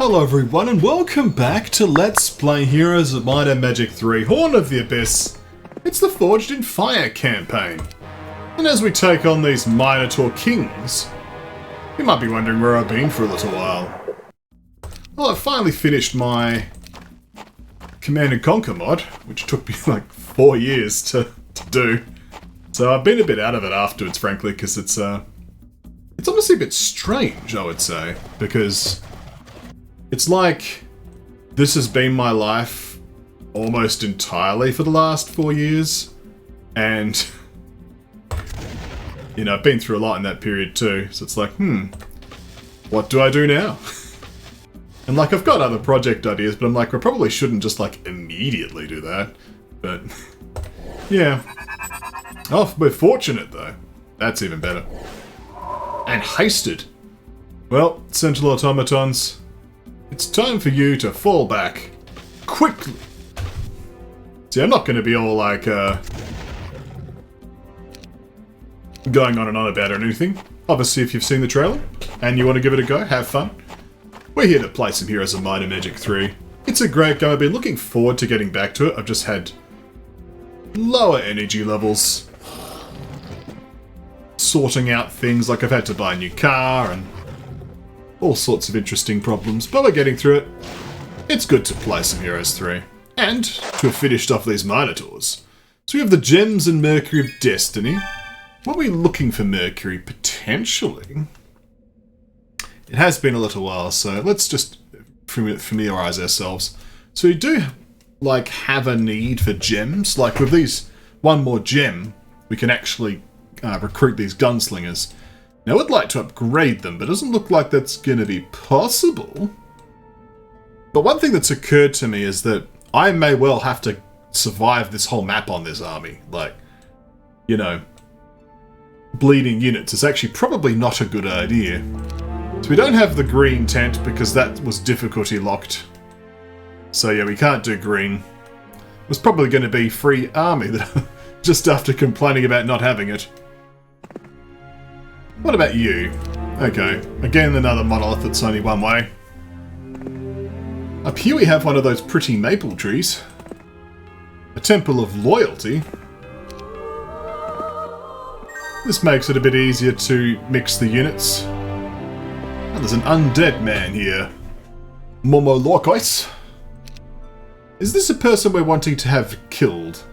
Hello everyone and welcome back to Let's Play Heroes of Might and Magic 3 Horn of the Abyss. It's the Forged in Fire campaign. And as we take on these Minotaur Kings, you might be wondering where I've been for a little while. Well, I finally finished my Command and Conquer mod, which took me like 4 years to do. So I've been a bit out of it afterwards, frankly, because it's honestly a bit strange, I would say, because it's like this has been my life almost entirely for the last 4 years, and you know, I've been through a lot in that period too, so it's like, what do I do now? And like, I've got other project ideas, but I'm like, I probably shouldn't just like immediately do that, but yeah. Oh, we're fortunate though. That's even better. And hasted. Well, Sentinel Automatons, it's time for you to fall back. Quickly! See, I'm not going to be all like, going on and on about it or anything. Obviously, if you've seen the trailer, and you want to give it a go, have fun. We're here to play some Heroes of Might and Magic 3. It's a great game. I've been looking forward to getting back to it. I've just had lower energy levels. Sorting out things, like I've had to buy a new car, and all sorts of interesting problems, but we're getting through it. It's good to play some Heroes 3, and to have finished off these Minotaurs. So we have the Gems and Mercury of Destiny. What are we looking for Mercury? Potentially. It has been a little while, so let's just familiarise ourselves. So we do, like, have a need for gems. Like, with these one more gem, we can actually recruit these gunslingers. Now, I'd like to upgrade them, but it doesn't look like that's going to be possible. But one thing that's occurred to me is that I may well have to survive this whole map on this army. Like, you know, bleeding units is actually probably not a good idea. So we don't have the green tent because that was difficulty locked. So yeah, we can't do green. It was probably going to be free army that just after complaining about not having it. What about you? Okay, again another monolith that's only one way. Up here we have one of those pretty maple trees. A temple of loyalty. This makes it a bit easier to mix the units. Oh, there's an undead man here. Momo Lorkois. Is this a person we're wanting to have killed?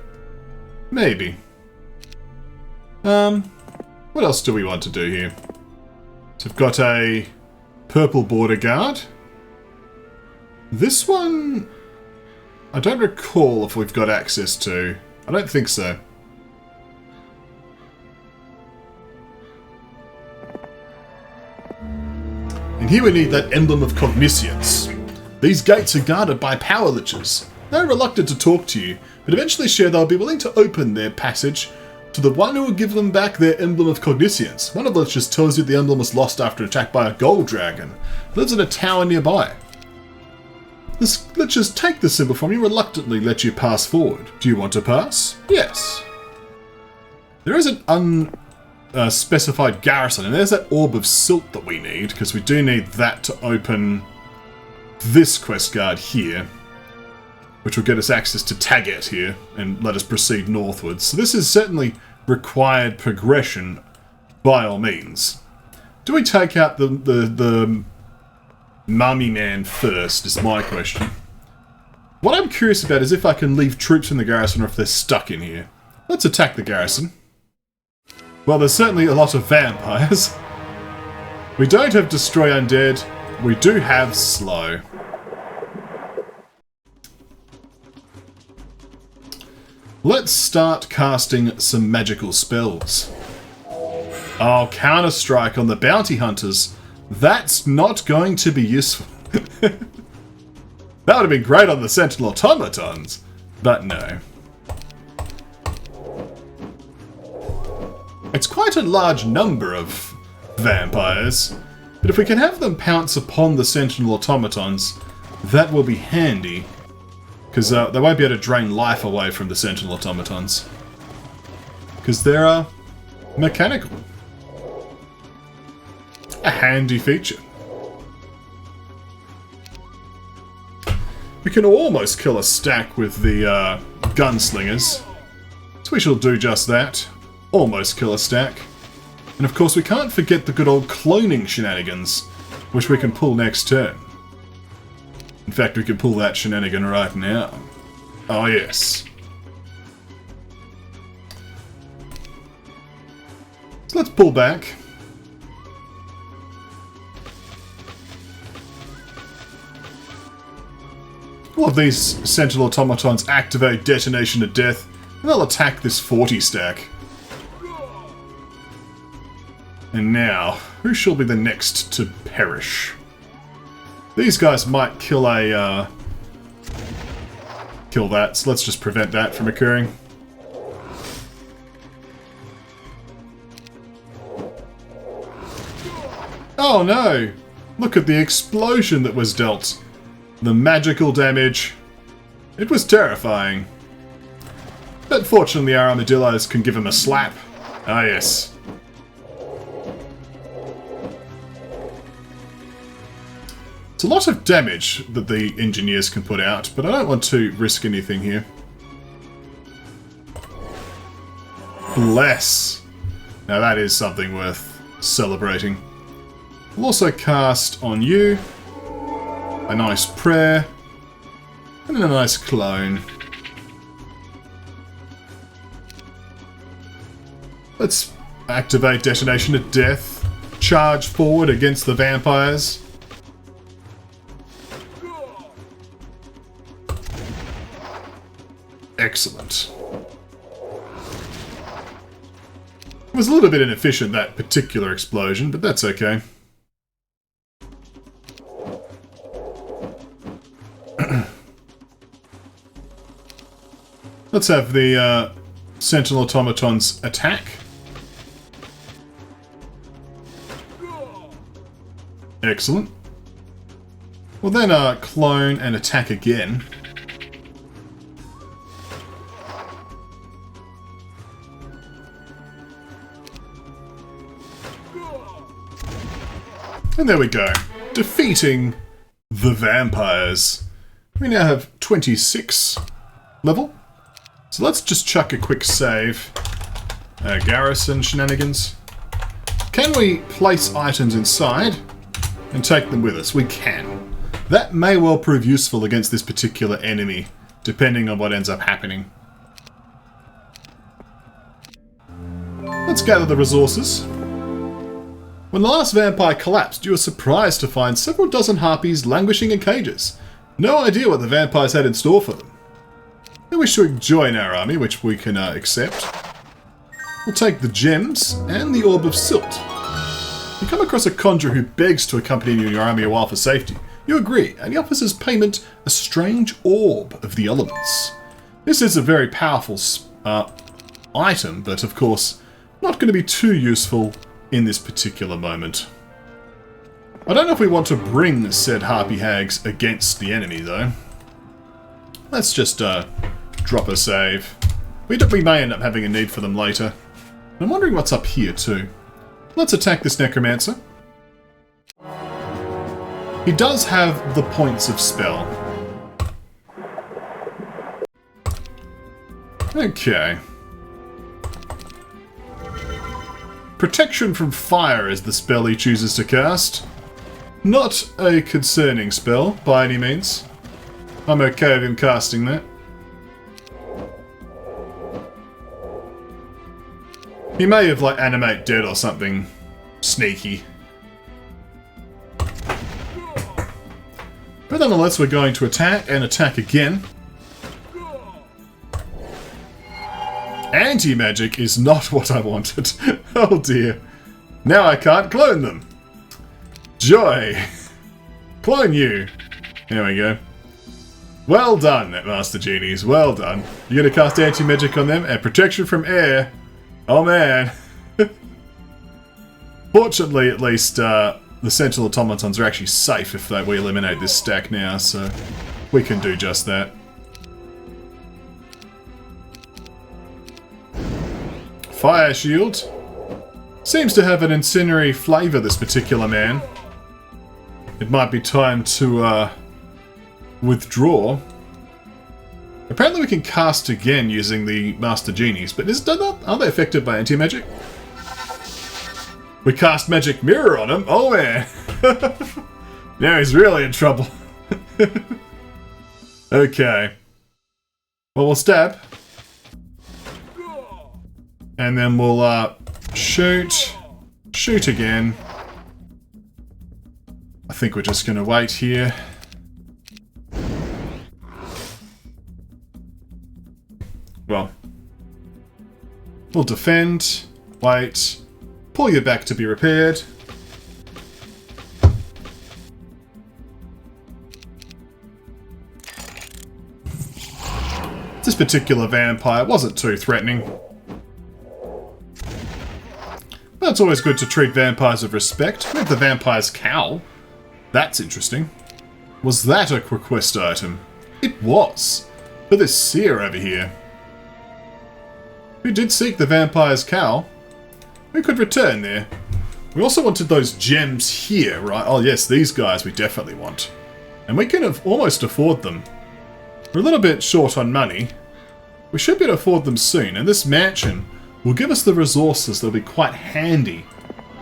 Maybe. What else do we want to do here? So we've got a purple border guard. This one, I don't recall if we've got access to. I don't think so. And here we need that emblem of Cogniscience. These gates are guarded by power liches. They're reluctant to talk to you, but eventually share they'll be willing to open their passage to the one who will give them back their emblem of Cogniscience. One of the liches tells you the emblem was lost after attack by a gold dragon. It lives in a tower nearby. The liches take the symbol from you, reluctantly let you pass forward. Do you want to pass? Yes. There is an unspecified garrison, and there's that orb of silt that we need, because we do need that to open this quest guard here, which will get us access to Tagete here and let us proceed northwards. So this is certainly required progression by all means. Do we take out the mummy man first, is my question. What I'm curious about is if I can leave troops in the garrison or if they're stuck in here. Let's attack the garrison. Well, there's certainly a lot of vampires. We don't have Destroy Undead. We do have Slow. Let's start casting some magical spells. Oh, Counter-Strike on the Bounty Hunters. That's not going to be useful. That would have been great on the Sentinel Automatons, but no. It's quite a large number of vampires, but if we can have them pounce upon the Sentinel Automatons, that will be handy. Because they won't be able to drain life away from the Sentinel Automatons. Because they're mechanical. A handy feature. We can almost kill a stack with the gunslingers. So we shall do just that. Almost kill a stack. And of course we can't forget the good old cloning shenanigans, which we can pull next turn. In fact, we can pull that shenanigan right now. Oh yes. So let's pull back. All of these Sentinel Automatons activate Detonation of Death, and they'll attack this 40 stack. And now, who shall be the next to perish? These guys might kill a, kill that, so let's just prevent that from occurring. Oh no! Look at the explosion that was dealt. The magical damage. It was terrifying. But fortunately our armadillos can give him a slap. Ah yes. It's a lot of damage that the engineers can put out, but I don't want to risk anything here. Bless! Now that is something worth celebrating. We'll also cast on you a nice prayer and a nice clone. Let's activate Detonation of Death, charge forward against the vampires. Excellent. It was a little bit inefficient, that particular explosion, but that's okay. Let's have the Sentinel Automatons attack. Excellent. We'll then clone and attack again. And there we go. Defeating the vampires. We now have 26 level. So let's just chuck a quick save. Garrison shenanigans. Can we place items inside and take them with us? We can. That may well prove useful against this particular enemy, depending on what ends up happening. Let's gather the resources. When the last vampire collapsed, you were surprised to find several dozen harpies languishing in cages. No idea what the vampires had in store for them. They wish to join our army, which we can accept. We'll take the gems and the orb of silt. You come across a conjurer who begs to accompany you in your army a while for safety. You agree, and he offers as payment a strange orb of the elements. This is a very powerful item, but of course, not going to be too useful in this particular moment. I don't know if we want to bring said harpy hags against the enemy, though. Let's just drop a save. We may end up having a need for them later. I'm wondering what's up here, too. Let's attack this necromancer. He does have the points of spell. Okay. Protection from fire is the spell he chooses to cast. Not a concerning spell, by any means. I'm okay with him casting that. He may have, like, animate dead or something sneaky. But nonetheless, we're going to attack and attack again. Anti-magic is not what I wanted. Oh dear. Now I can't clone them. Joy. Clone you. There we go. Well done, Master Genies. Well done. You're going to cast anti-magic on them and protection from air. Oh man. Fortunately, at least, the Sentinel Automatons are actually safe if we eliminate this stack now, so we can do just that. Fire shield. Seems to have an incendiary flavour, this particular man. It might be time to withdraw. Apparently we can cast again using the Master Genies, but are they affected by anti-magic? We cast Magic Mirror on him. Oh man! Now he's really in trouble. Okay. Well, we'll stab. And then we'll shoot. Shoot again. I think we're just going to wait here. Well, we'll defend, wait, pull you back to be repaired. This particular vampire wasn't too threatening. But it's always good to treat vampires with respect. We have the vampire's cowl. That's interesting. Was that a quick quest item? It was. But this seer over here, who did seek the vampire's cowl, we could return there. We also wanted those gems here, right? Oh yes, these guys we definitely want. And we can almost afford them. We're a little bit short on money. We should be able to afford them soon, and this mansion will give us the resources that will be quite handy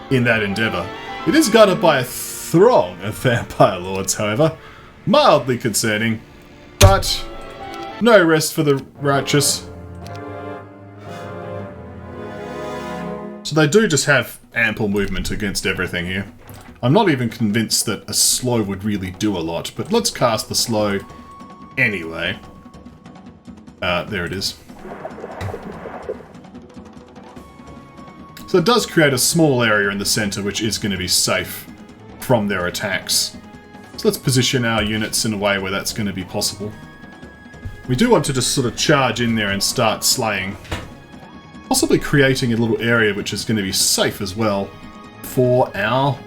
in that endeavour. It is guarded by a throng of vampire lords, however. Mildly concerning, but no rest for the righteous. So they do just have ample movement against everything here. I'm not even convinced that a slow would really do a lot, but let's cast the slow anyway. There it is. So it does create a small area in the center which is going to be safe from their attacks. So let's position our units in a way where that's going to be possible. We do want to just sort of charge in there and start slaying. Possibly creating a little area which is going to be safe as well for our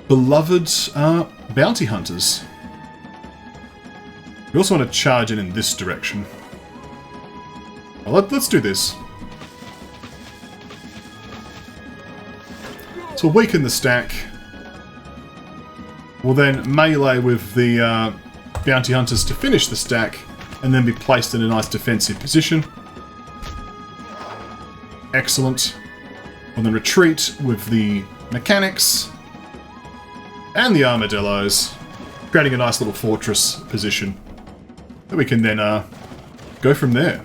beloved bounty hunters. We also want to charge in this direction. Well, let's do this. So we'll weaken the stack. We'll then melee with the bounty hunters to finish the stack, and then be placed in a nice defensive position. Excellent. We'll then retreat with the mechanics and the armadillos, creating a nice little fortress position that we can then go from there.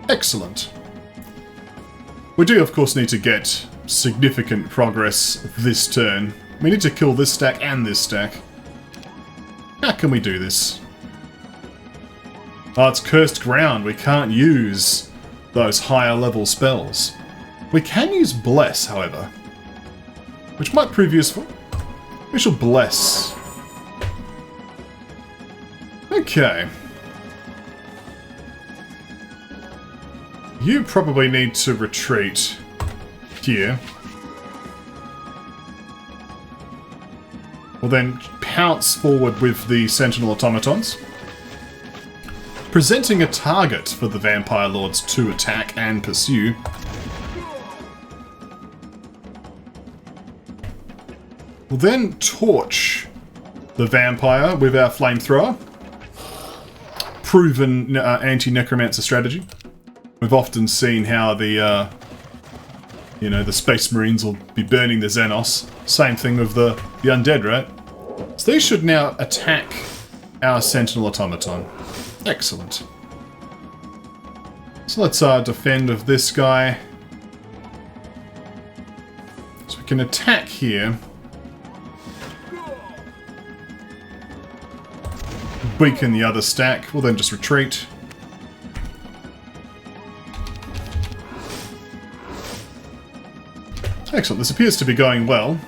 Excellent. We do, of course, need to get significant progress this turn. We need to kill this stack and this stack. How can we do this? Oh, it's cursed ground. We can't use those higher level spells. We can use Bless, however, which might prove useful. We shall Bless. Okay. You probably need to retreat here. We'll then pounce forward with the Sentinel Automatons, presenting a target for the Vampire Lords to attack and pursue. We'll then torch the Vampire with our Flamethrower. Proven anti-necromancer strategy. We've often seen how the, the Space Marines will be burning the Xenos. Same thing with the undead, right? So these should now attack our Sentinel Automaton. Excellent. So let's defend with this guy. So we can attack here. Weaken the other stack. We'll then just retreat. Excellent, this appears to be going well.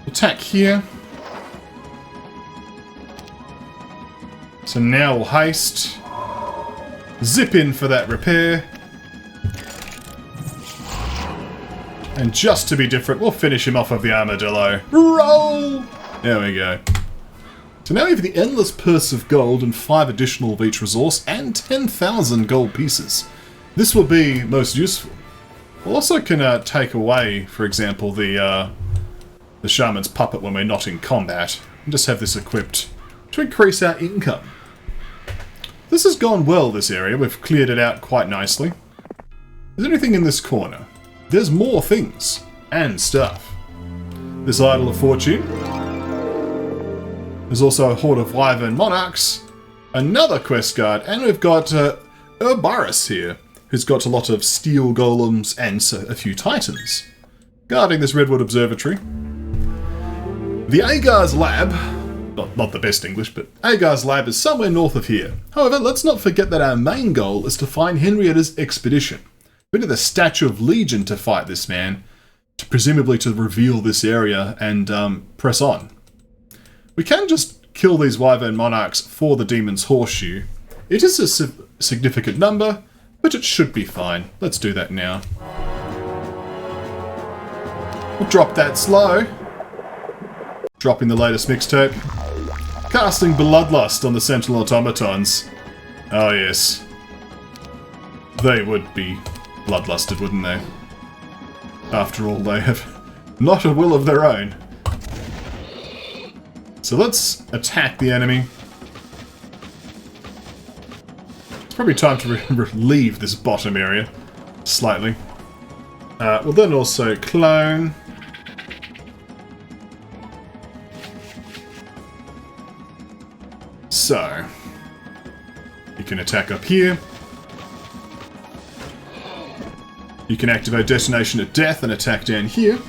Attack here. So now we'll haste. Zip in for that repair. And just to be different, we'll finish him off with the armadillo. Roll! There we go. So now we have the endless purse of gold and 5 additional of each resource and 10,000 gold pieces. This will be most useful. We also can take away, for example, the shaman's puppet when we're not in combat, and just have this equipped to increase our income. This has gone well, this area. We've cleared it out quite nicely. Is there anything in this corner? There's more things and stuff. This Idol of Fortune. There's also a horde of wyvern monarchs, another quest guard, and we've got Urbarus here, who's got a lot of steel golems and a few titans, guarding this Redwood Observatory. The Agar's Lab, not the best English, but Agar's Lab is somewhere north of here. However, let's not forget that our main goal is to find Henrietta's expedition. We need the Statue of Legion to fight this man, presumably to reveal this area and press on. We can just kill these wyvern monarchs for the demon's horseshoe. It is a significant number, but it should be fine. Let's do that now. We'll drop that slow. Dropping the latest mixtape. Casting Bloodlust on the Sentinel automatons. Oh yes. They would be bloodlusted, wouldn't they? After all, they have not a will of their own. So let's attack the enemy. It's probably time to leave this bottom area slightly. We'll then also clone. So, you can attack up here. You can activate Detonation at Death and attack down here.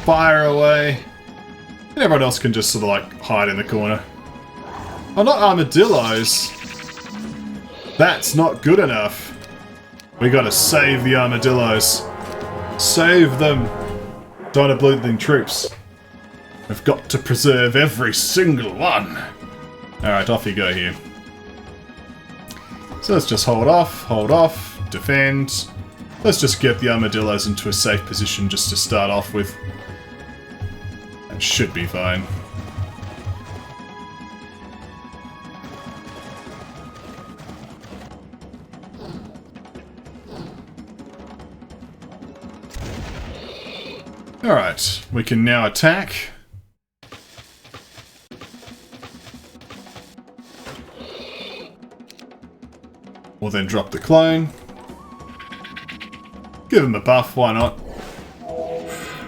Fire away. And everyone else can just sort of like hide in the corner. Oh, not armadillos. That's not good enough. We gotta save the armadillos. Save them. Don't have bleeding troops. We've got to preserve every single one. Alright, off you go here. So let's just hold off, defend. Let's just get the armadillos into a safe position just to start off with. That should be fine. Alright, we can now attack. We'll then drop the clone. Give him a buff, why not?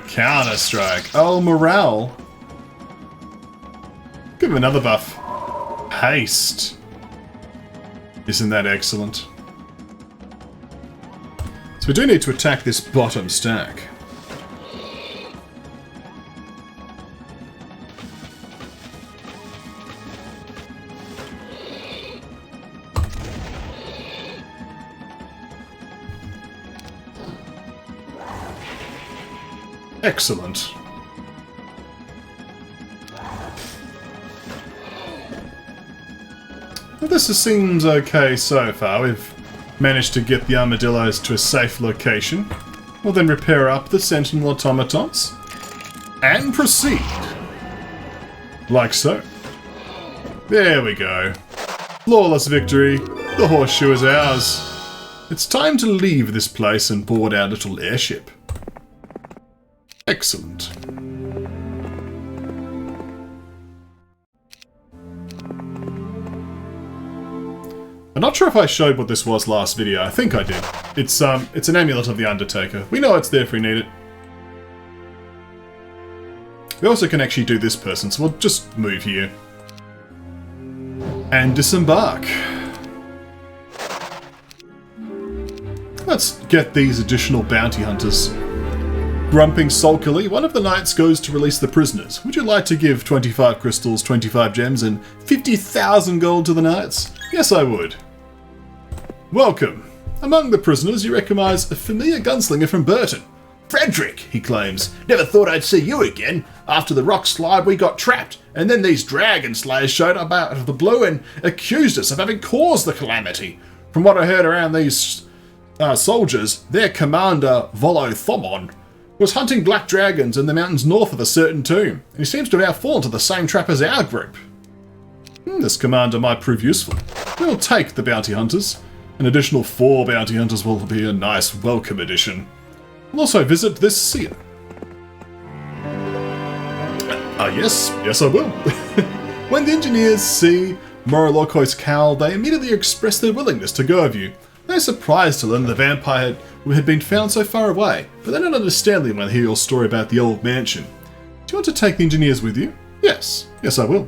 Counter-Strike. Oh, morale. Give him another buff. Haste. Isn't that excellent? So we do need to attack this bottom stack. Excellent. Well, this seems okay so far. We've managed to get the armadillos to a safe location. We'll then repair up the sentinel automatons and proceed. Like so. There we go. Flawless victory. The horseshoe is ours. It's time to leave this place and board our little airship. Excellent. I'm not sure if I showed what this was last video. I think I did. It's an amulet of the Undertaker. We know it's there if we need it. We also can actually do this person, so we'll just move here. And disembark. Let's get these additional bounty hunters. Grumping sulkily, one of the knights goes to release the prisoners. Would you like to give 25 crystals, 25 gems, and 50,000 gold to the knights? Yes, I would. Welcome. Among the prisoners, you recognise a familiar gunslinger from Burton. Frederick, he claims. Never thought I'd see you again. After the rock slide, we got trapped, and then these dragon slayers showed up out of the blue and accused us of having caused the calamity. From what I heard around these soldiers, their commander, Volothomon, was hunting black dragons in the mountains north of a certain tomb, and he seems to have fallen to the same trap as our group. This commander might prove useful. We'll take the bounty hunters. An additional 4 bounty hunters will be a nice welcome addition. We'll also visit this seer. Yes I will. When the engineers see Moroloko's cowl, they immediately express their willingness to go with you. They're surprised to learn the vampire had been found so far away, but they don't understand when they hear your story about the old mansion. Do you want to take the engineers with you? Yes I will.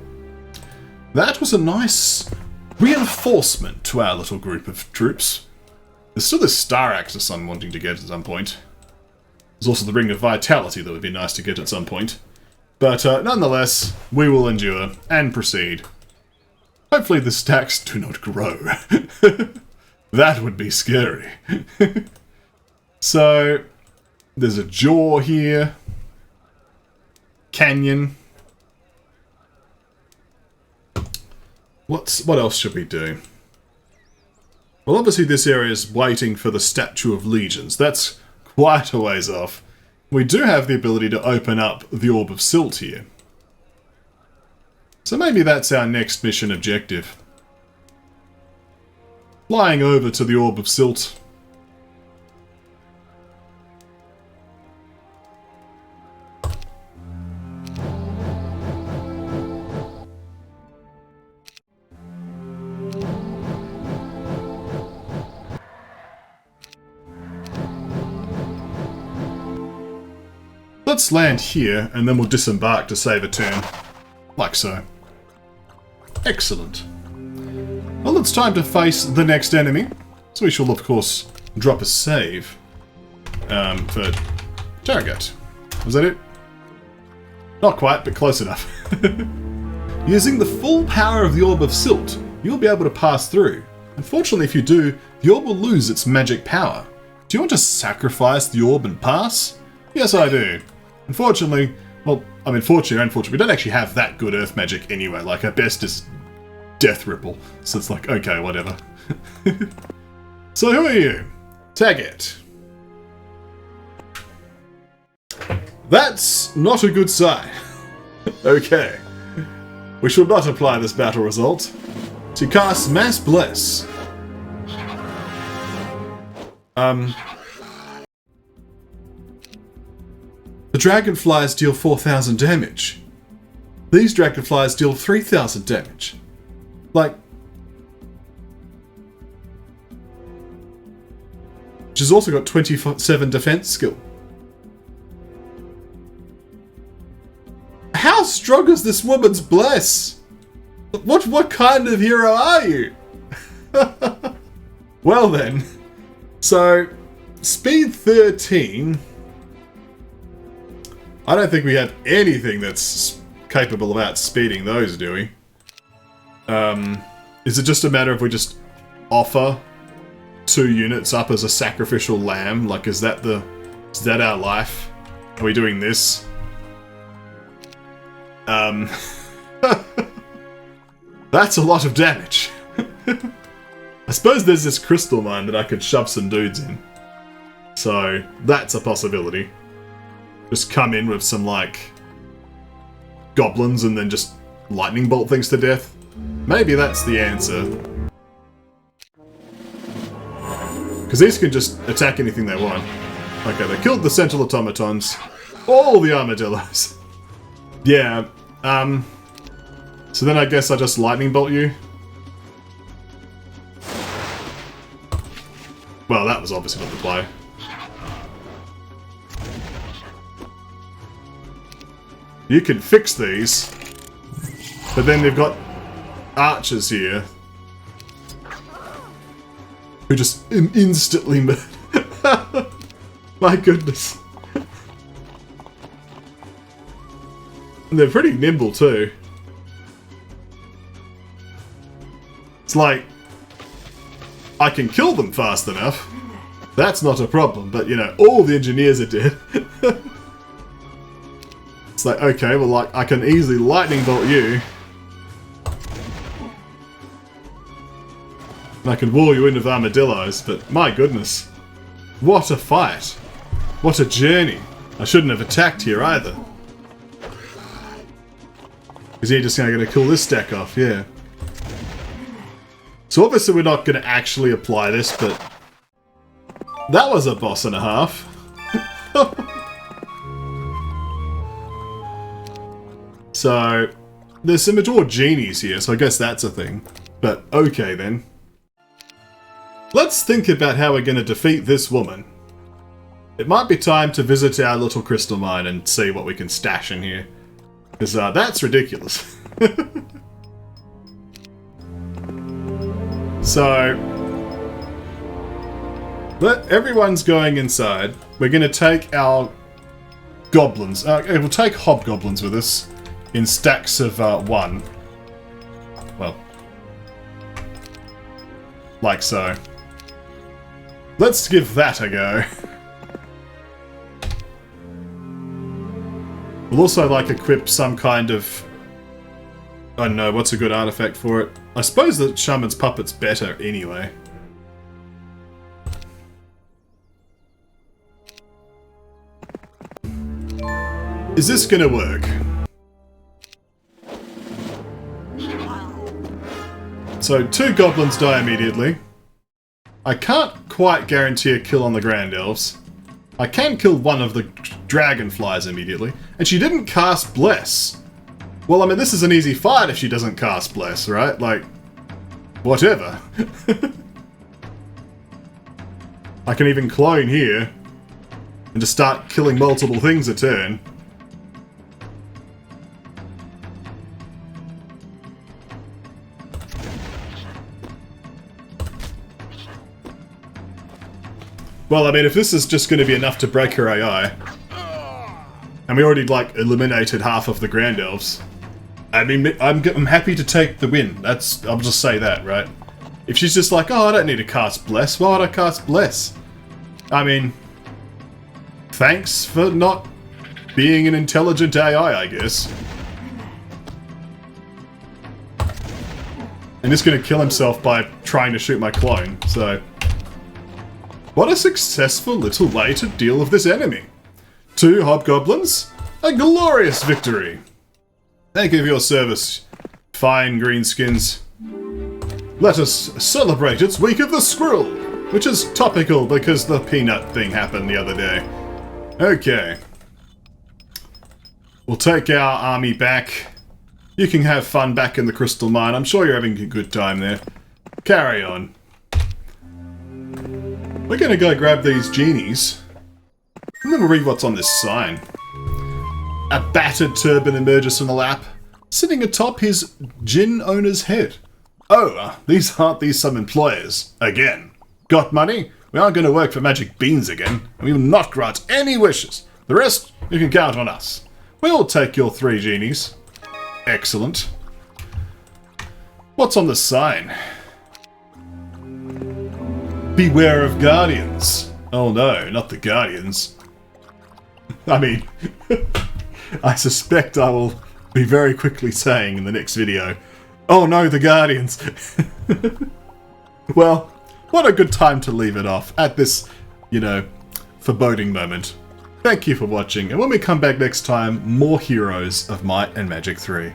That was a nice reinforcement to our little group of troops. There's still this Star Axis I'm wanting to get at some point. There's also the Ring of Vitality that would be nice to get at some point. But nonetheless, we will endure and proceed. Hopefully the stacks do not grow. That would be scary. So, there's a jaw here. Canyon. What else should we do? Well, obviously this area is waiting for the Statue of Legions. That's quite a ways off. We do have the ability to open up the Orb of Silt here. So maybe that's our next mission objective. Flying over to the Orb of Silt. Let's land here, and then we'll disembark to save a turn. Like so. Excellent. Well, it's time to face the next enemy. So we shall, of course, drop a save for Tagete. Was that it? Not quite, but close enough. Using the full power of the Orb of Silt, you'll be able to pass through. Unfortunately, if you do, the orb will lose its magic power. Do you want to sacrifice the orb and pass? Yes, I do. Unfortunately, well, I mean, fortunately or unfortunately, we don't actually have that good earth magic anyway. Like, our best is Death Ripple. So it's like, okay, whatever. So who are you? Tagete. That's not a good sign. Okay. We should not apply this battle result. To cast Mass Bless. The dragonflies deal 4,000 damage. These dragonflies deal 3,000 damage. Like... She's also got 27 defense skill. How strong is this woman's bless? What kind of hero are you? Well then. So, speed 13... I don't think we have anything that's capable of outspeeding those, do we? Is it just a matter of we just offer 2 units up as a sacrificial lamb? Like, is that our life? Are we doing this? That's a lot of damage. I suppose there's this crystal mine that I could shove some dudes in. So, that's a possibility. Just come in with some, like, goblins and then just lightning bolt things to death. Maybe that's the answer. Because these can just attack anything they want. Okay, they killed the central automatons. All the armadillos. Yeah, so then I guess I just lightning bolt you. Well, that was obviously not the play. You can fix these, but then they've got archers here who just instantly murder. My goodness. And they're pretty nimble too. It's like, I can kill them fast enough. That's not a problem, but you know, all the engineers are dead. It's like, okay, well, like, I can easily lightning bolt you. And I can wall you in with armadillos, but my goodness. What a fight. What a journey. I shouldn't have attacked here either. Because you're just going to kill this stack off, yeah. So obviously we're not going to actually apply this, but that was a boss and a half. So there's some adored genies here, so I guess that's a thing. But okay then. Let's think about how we're going to defeat this woman. It might be time to visit our little crystal mine and see what we can stash in here. Because that's ridiculous. So, everyone's going inside. We're going to take our goblins. We'll take hobgoblins with us in stacks of 1. Well, like so. Let's give that a go. We'll also equip some kind of... I don't know, what's a good artifact for it? I suppose that Shaman's Puppet's better anyway. Is this gonna work? So 2 goblins die immediately. I can't quite guarantee a kill on the Grand Elves. I can kill one of the dragonflies immediately. And she didn't cast Bless. Well, I mean, this is an easy fight if she doesn't cast Bless, right? Like, whatever. I can even clone here and just start killing multiple things a turn. Well, I mean, if this is just going to be enough to break her AI, and we already, eliminated half of the Grand Elves, I mean, I'm happy to take the win. I'll just say that, right? If she's just like, oh, I don't need to cast Bless, why would I cast Bless? I mean, thanks for not being an intelligent AI, I guess. And he's going to kill himself by trying to shoot my clone, so... What a successful little way to deal with this enemy. 2 hobgoblins, a glorious victory. Thank you for your service, fine greenskins. Let us celebrate its Week of the Squirrel, which is topical because the peanut thing happened the other day. Okay. We'll take our army back. You can have fun back in the crystal mine. I'm sure you're having a good time there. Carry on. We're gonna go grab these genies. I'm gonna read what's on this sign. A battered turban emerges from the lap, sitting atop his gin owner's head. Oh, aren't these some employers? Again. Got money? We aren't gonna work for magic beans again, and we will not grant any wishes. The rest, you can count on us. We'll take your 3 genies. Excellent. What's on the sign? Beware of guardians. Oh no, not the guardians. I mean, I suspect I will be very quickly saying in the next video, oh no, the guardians. Well, what a good time to leave it off at this, foreboding moment. Thank you for watching, and when we come back next time, more Heroes of Might and Magic 3.